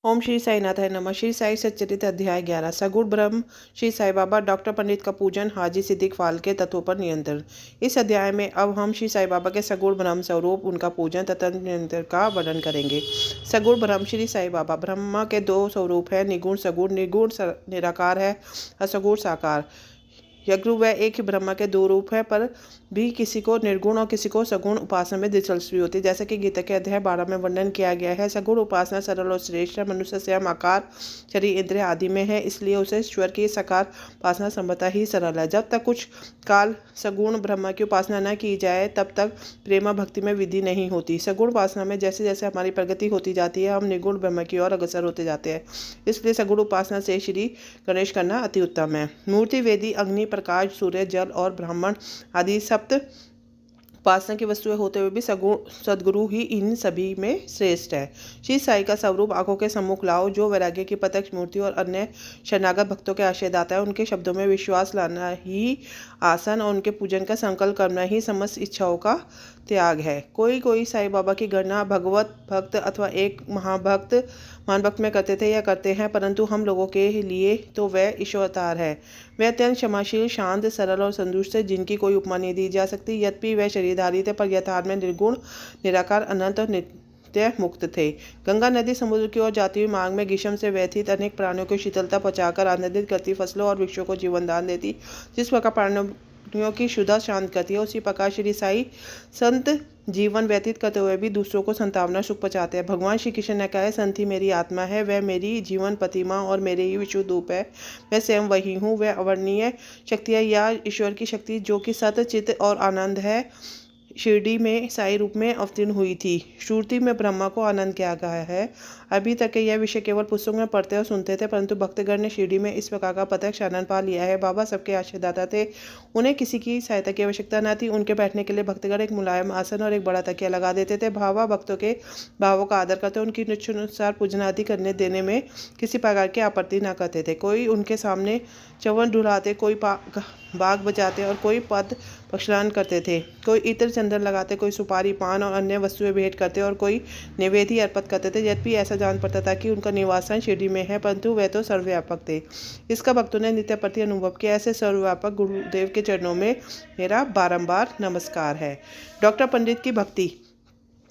ओम श्री साईनाथाय नमः। श्री साई सच्चरित अध्याय 11 सगुण ब्रह्म श्री साई बाबा डॉक्टर पंडित का पूजन हाजी सिद्दीक फाल के तत्वों पर नियंत्रण। इस अध्याय में अब हम श्री साई बाबा के सगुण ब्रह्म स्वरूप उनका पूजन तथा नियंत्रण का वर्णन करेंगे। सगुण ब्रह्म श्री साई बाबा ब्रह्मा के दो स्वरूप है, निगुण सगुण। निगुण निराकार है, असगुण साकार। यज्ञ व एक ही ब्रह्मा के दो रूप है, पर भी किसी को निर्गुण और किसी को सगुण उपासना में दिलचस्पी होती है, जैसे कि गीता के अध्याय 12 में वर्णन किया गया है। सगुण उपासना सरल और श्रेष्ठ है। मनुष्य स्वयं आकार, शरीर, इंद्रिय आदि में है, इसलिए उसे ईश्वर की साकार उपासना संभवतः ही सरल है। जब तक कुछ काल सगुण ब्रह्मा की उपासना न की जाए तब तक प्रेमा भक्ति में विधि नहीं होती। सगुण उपासना में जैसे जैसे हमारी प्रगति होती जाती है, हम निर्गुण ब्रह्म की ओर अग्रसर होते जाते हैं। इसलिए सगुण उपासना से श्री गणेश करना अति उत्तम है। मूर्ति, वेदी, अग्नि, प्रकाश, सूर्य, जल और ब्राह्मण आदि सप्त उपासना की वस्तुएं होते हुए भी सद्गुरु ही इन सभी में श्रेष्ठ है। श्री साई का स्वरूप आंखों के सम्मुख लाओ। जो वैराग्य की प्रत्यक्ष मूर्ति और अन्य शरणागत भक्तों के आश्रय दाता है, उनके शब्दों में विश्वास लाना ही आसन और उनके पूजन का संकल्प करना ही समस्त इच्छाओं का त्याग है। कोई कोई साई बाबा की गणना भगवत भक्त अथवा एक महान भक्त में करते थे या करते हैं, परंतु हम लोगों के लिए तो वह ईश्वरतार है। वह अत्यंत क्षमाशील, शांत, सरल और संतुष्ट है, जिनकी कोई उपमा नहीं दी जा सकती। यद्यपि वह शरीरधारी थे, पर यथार्थ में निर्गुण, निराकार, अनंत और नित्य मुक्त थे। गंगा नदी समुद्र की ओर जाती हुई मार्ग में ग्रीष्म से व्यथित अनेक प्राणियों को शीतलता पहुंचाकर आनंदित करती, फसलों और वृक्षों को जीवन दान देती। जिस प्रकार प्राणियों की शुद्धा शांत करती है, उसी प्रकार श्री साई संत जीवन व्यतीत करते हुए भी दूसरों को संतावना सुख पहुंचाते हैं। भगवान श्री कृष्ण ने कहा है, संत ही मेरी आत्मा है, वह मेरी जीवन प्रतिमा और मेरे ही विशुद्ध रूप है। मैं स्वयं वही हूँ। वह अवर्णनीय शक्तियाँ या ईश्वर की शक्ति जो कि सत, चित्त और आनंद है, शिरडी में साई रूप में अवतीर्ण हुई थी। श्रुति में ब्रह्मा को आनंद किया गया है। अभी तक के यह विषय केवल पुस्तकों में पढ़ते और सुनते थे, परंतु भक्तगण ने शिरडी में इस प्रकार का प्रत्यक्ष आनंद पा लिया है। बाबा सबके आश्रयदाता थे, उन्हें किसी की सहायता की आवश्यकता न थी। उनके बैठने के लिए भक्तगण एक मुलायम आसन और एक बड़ा तकिया लगा देते थे। बाबा भक्तों के भावों का आदर करते, उनकी इच्छानुसार पूजन आदि करने देने में किसी प्रकार की आपत्ति न करते थे। कोई उनके सामने चवन ढुलाते, कोई बाग बजाते और कोई पद प्रक्षालन करते थे। कोई इत्र चंदन लगाते, कोई सुपारी, पान और अन्य वस्तुएं भेंट करते और कोई निवेदी अर्पित करते थे। यद्यपि ऐसा जान पड़ता था कि उनका निवास स्थान शिरडी में है, परंतु वह तो सर्वव्यापक थे। इसका भक्तों ने नित्य प्रति अनुभव किया। ऐसे सर्वव्यापक गुरुदेव के चरणों में मेरा बारंबार नमस्कार है। डॉक्टर पंडित की भक्ति।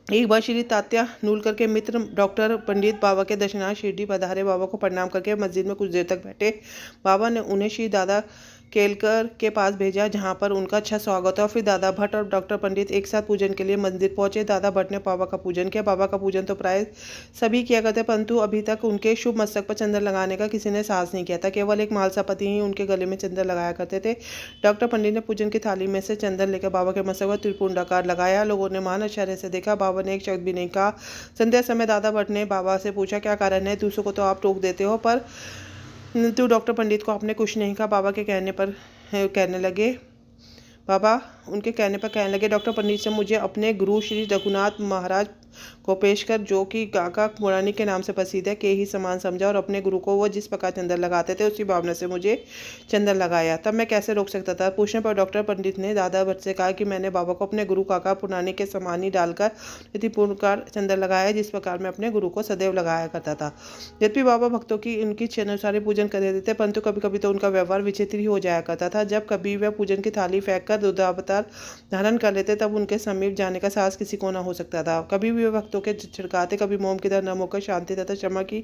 एक बार श्री तात्या नूलकर के मित्र डॉक्टर पंडित बाबा के दर्शनार्थ शिरडी पधारे। बाबा को प्रणाम करके मस्जिद में कुछ देर तक बैठे। बाबा ने उन्हें श्री दादा केलकर के पास भेजा, जहां पर उनका अच्छा स्वागत हुआ। फिर दादा भट्ट और डॉक्टर पंडित एक साथ पूजन के लिए मंदिर पहुंचे। दादा भट्ट ने बाबा का पूजन किया। बाबा का पूजन तो प्राय सभी किया करते, परंतु अभी तक उनके शुभ मस्तक पर चंदन लगाने का किसी ने साहस नहीं किया था। केवल एक मालसा पति ही उनके गले में चंदन लगाया करते थे। डॉक्टर पंडित ने पूजन की थाली में से चंदन लेकर बाबा के मस्तक पर त्रिपुंडाकार लगाया। लोगों ने मान आश्चर्य से देखा। बाबा ने एक शब्द भी नहीं कहा। संध्या समय दादा भट्ट ने बाबा से पूछा, क्या कारण है? दूसरों को तो आप टोक देते हो, पर तो डॉक्टर पंडित को आपने कुछ नहीं कहा। बाबा के कहने पर कहने लगे उनके कहने पर कहने लगे, डॉक्टर पंडित से मुझे अपने गुरु श्री रघुनाथ महाराज को पेश कर, जो कि काका पुरानी के नाम से प्रसिद्ध है, के ही समान समझा और अपने गुरु को वो जिस प्रकार चंदन लगाते थे उसी भावना से मुझे चंदन लगाया। तब मैं कैसे रोक सकता था? पूछने पर डॉक्टर पंडित ने दादा भट्ट से कहा कि मैंने बाबा को अपने गुरु काका पुरानी के समान ही डालकर रीतिपूर्वकार चंदन लगाया, जिस प्रकार मैं अपने गुरु को सदैव लगाया करता था। यद्यपि बाबा भक्तों की उनकी इच्छा अनुसार पूजन कर देते थे, परंतु कभी कभी तो उनका व्यवहार विचित्र ही हो जाया करता था। जब कभी वह पूजन की थाली फेंक कर रुद्रावतार धारण कर लेते, तब उनके समीप जाने का साहस किसी को न हो सकता था। कभी भी वे भक्तों के छिड़काते, कभी मोम की तरह नम होकर शांति तथा क्षमा की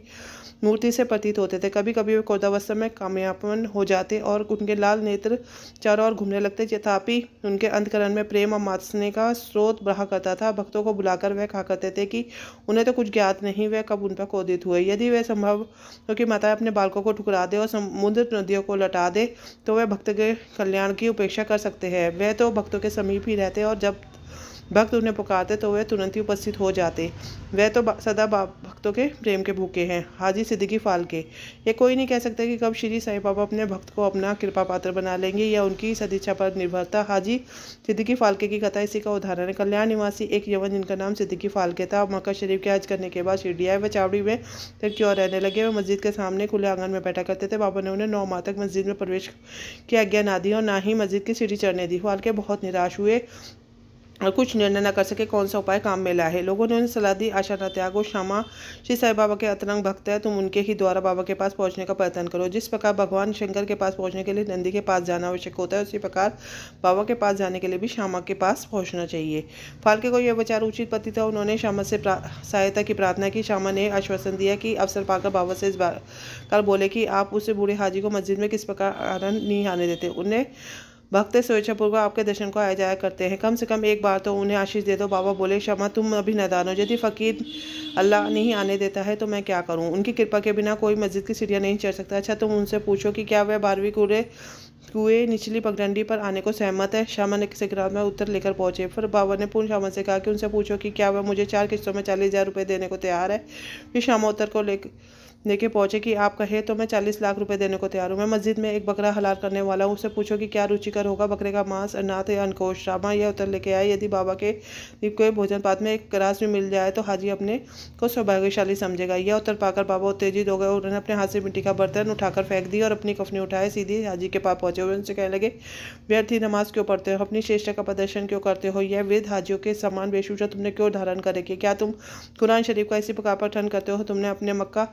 मूर्ति से प्रतीत होते थे। कभी कभी वे क्रोधावस्था में कामयापन हो जाते और उनके लाल नेत्र चारों ओर घूमने लगते। तथापि उनके अंतकरण में प्रेम और मात्सर्य का स्रोत बहा करता था। भक्तों को बुलाकर वह कहा करते थे कि उन्हें तो कुछ ज्ञात नहीं, वह कब उन पर क्रोधित हुए। यदि वह संभव हो कि माता अपने बालकों को ठुकरा दे और समुद्र नदियों को लौटा दे, तो वह भक्त के कल्याण की उपेक्षा कर सकते हैं। वह तो भक्तों के समीप ही रहते और जब भक्त उन्हें पुकारते तो वे तुरंत ही उपस्थित हो जाते। वह तो सदा भक्तों के प्रेम के भूखे हैं। हाजी सिद्दीकी फाल के। ये कोई नहीं कह सकता कि कब श्री साई बाबा अपने भक्त को अपना कृपा पात्र बना लेंगे या उनकी सदिच्छा पर निर्भरता। हाजी सिद्दीकी फालके की कथा इसी का उदाहरण है। कल्याण निवासी एक यवन जिनका नाम सिद्दीकी फालके था, मक्का शरीफ के हज करने के बाद शिरडी आए। वह चावड़ी में तक की ओर रहने लगे। वह मस्जिद के सामने खुले आंगन में बैठा करते थे। बाबा ने उन्हें 9 माह तक मस्जिद में प्रवेश की आज्ञा ना दी और ना ही मस्जिद की सीढ़ी चढ़ने दी। फालके बहुत निराश हुए और कुछ निर्णय न कर सके कौन सा उपाय काम में लाए। लोगों ने उन्हें सलाह दी, आशा न त्यागो, श्यामा श्री साईं बाबा के अंतरंग भक्त है, तुम उनके ही द्वारा बाबा के पास पहुंचने का प्रयत्न करो। जिस प्रकार भगवान शंकर के पास पहुंचने के लिए नंदी के पास जाना आवश्यक होता है, उसी प्रकार बाबा के पास जाने के लिए भी श्यामा के पास पहुंचना चाहिए। फाल्के को यह विचार उचित प्रतीत था। उन्होंने श्यामा से सहायता की प्रार्थना की। श्यामा ने आश्वासन दिया कि अवसर पाकर बाबा से इस बार कल बोले कि आप उस बूढ़े हाजी को मस्जिद में किस प्रकार आनंद नहीं आने देते। उन्हें भक्त स्वेच्छापूर्वक आपके दर्शन को आया जाया करते हैं, कम से कम एक बार तो उन्हें आशीष दे दो। बाबा बोले, क्षमा तुम अभी नादान हो, यदि फ़कीर अल्लाह नहीं आने देता है तो मैं क्या करूं? उनकी कृपा के बिना कोई मस्जिद की सीढ़ियां नहीं चढ़ सकता। अच्छा तुम उनसे पूछो कि क्या वह 12वीं कुएं निचली पगडंडी पर आने को सहमत है। श्यामा ने सकारात्मक में उत्तर लेकर पहुंचे। फिर बाबा ने पूर्ण श्यामा से कहा कि उनसे पूछो कि क्या वह मुझे 4 किस्तों में 40,000 रुपये देने को तैयार है। फिर श्यामा उत्तर को लेके पहुंचे कि आप कहे तो मैं 40 लाख रुपए देने को तैयार हूँ। मैं मस्जिद में एक बकरा हलाल करने वाला हूँ, उससे पूछो कि क्या रुचिकर होगा, बकरे का मांस, अनाथ या अनकोश। श्यामा यह उत्तर लेके आए, यदि बाबा के कोई भोजन पात में एक ग्रास भी मिल जाए तो हाजी अपने को सौभाग्यशाली समझेगा। यह उत्तर पाकर बाबा उत्तेजित हो गए। उन्होंने अपने हाथ से मिट्टी का बर्तन उठाकर फेंक दिया और अपनी कफनी उठाए सीधी हाजी के पास पहुंचे। उनसे कहने लगे, व्यर्थ ही नमाज क्यों पढ़ते हो, अपनी श्रेष्ठता का प्रदर्शन क्यों करते हो? यह वृद्ध हाजियों के समान वेशभूषा तुमने क्यों धारण करेगी? क्या तुम कुरान शरीफ का इसी प्रकार पठन करते हो? तुमने अपने मक्का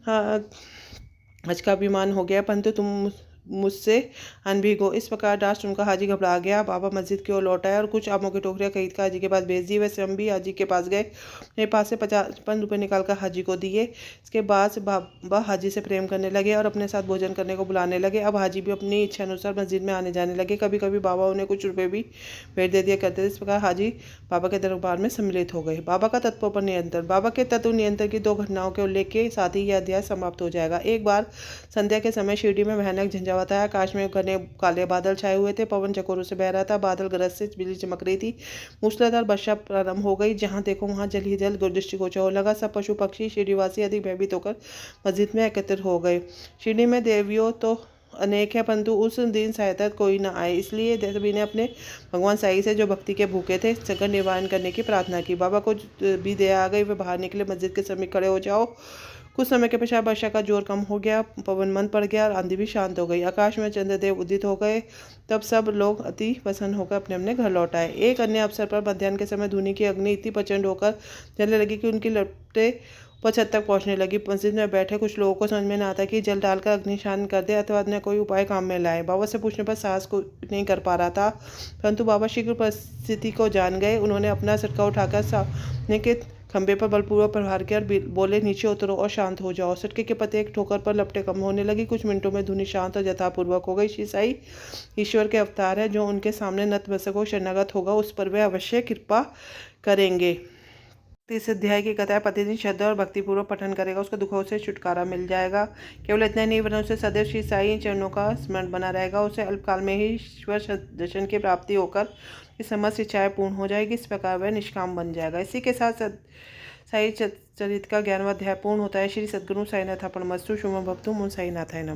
हज का अभिमान हो गया, परंतु तुम मुझसे अनभिज्ञ हो। इस प्रकार डांट सुनकर हाजी घबरा गया। बाबा मस्जिद की ओर लौट आए और कुछ आमों की टोकरियां खरीद कर हाजी के पास भेज दी। वे स्वयं भी हाजी के पास गए, अपने पास से 55 रुपये निकालकर हाजी को दिए। इसके बाद बाबा हाजी से प्रेम करने लगे और अपने साथ भोजन करने को बुलाने लगे। अब हाजी भी अपनी इच्छा अनुसार मस्जिद में आने जाने लगे। कभी कभी बाबा उन्हें कुछ रुपये भी भेज दे दिया करते थे। इस प्रकार हाजी बाबा के दरबार में सम्मिलित हो गए। बाबा का तत्वों पर नियंत्रण। बाबा के तत्व नियंत्रण की 2 घटनाओं के उल्लेख के साथ ही यह अध्याय समाप्त हो जाएगा। एक बार संध्या के समय शिरडी में भयानक झंझावात आया। आकाश में घने काले बादल छाए हुए थे, पवन चकोरों से बह रहा था, बादल गरज से बिजली चमक रही थी, मूसलाधार वर्षा प्रारंभ हो गई। जहां देखो वहां जल ही जल, दृष्टिगोचर हो लगा। सब पशु पक्षी शिरडीवासी अधिक भयभीत होकर मस्जिद में एकत्रित हो गए। शिरडी में देवियों तो अनेक है, परंतु उस दिन सहायता कोई न आए, इसलिए सभी ने अपने भगवान साईं से, जो भक्ति के भूखे थे, संकट निवारण करने की प्रार्थना की। बाबा को भी दया आ गई। वे बाहर निकले, मस्जिद के समीप खड़े हो जाओ। कुछ समय के पश्चात वर्षा का जोर कम हो गया, पवन मंद पड़ गया और आंधी भी शांत हो गई। आकाश में चंद्रदेव उदित हो गए। तब सब लोग अति प्रसन्न होकर अपने अपने घर लौट आए। एक अन्य अवसर पर मध्याह्न के समय धूनी की अग्नि इतनी प्रचंड होकर जलने लगी कि उनकी लपटें 5 तक पहुंचने लगी। मस्जिद में बैठे कुछ लोगों को समझ में न आता कि जल डालकर अग्नि शांत कर दे अथवा अन्य कोई उपाय काम में लाए। बाबा से पूछने पर साहस को नहीं कर पा रहा था, परंतु बाबा शीघ्र परिस्थिति को जान गए। उन्होंने अपना सटका उठाकर सामने के खंबे पर बलपूर्वक प्रहार किया और बोले, नीचे उतरो और शांत हो जाओ। सटके के प्रत्येक ठोकर पर लपटें कम होने लगी। कुछ मिनटों में धुनी शांत और यथापूर्वक हो गई। श्री साईं ईश्वर के अवतार है, जो उनके सामने नतमस्तक हो शरणागत होगा उस पर वे अवश्य कृपा करेंगे। इस अध्याय की कथा प्रतिदिन श्रद्धा और भक्तिपूर्वक पठन करेगा, उसको दुखों से छुटकारा मिल जाएगा। केवल इतना नहीं, वरन उसे सदैव श्री साईं चरणों का स्मरण बना रहेगा। उसे अल्पकाल में ही ईश्वर दर्शन की प्राप्ति होकर समस्त इच्छाएं पूर्ण हो जाएगी। इस प्रकार वह निष्काम बन जाएगा। इसी के साथ साई चरित का 11वां अध्याय पूर्ण होता है। श्री सद्गुरु साईनाथ अर्पणमस्तु। शुभम भवतु। ओम साईनाथाय नमः।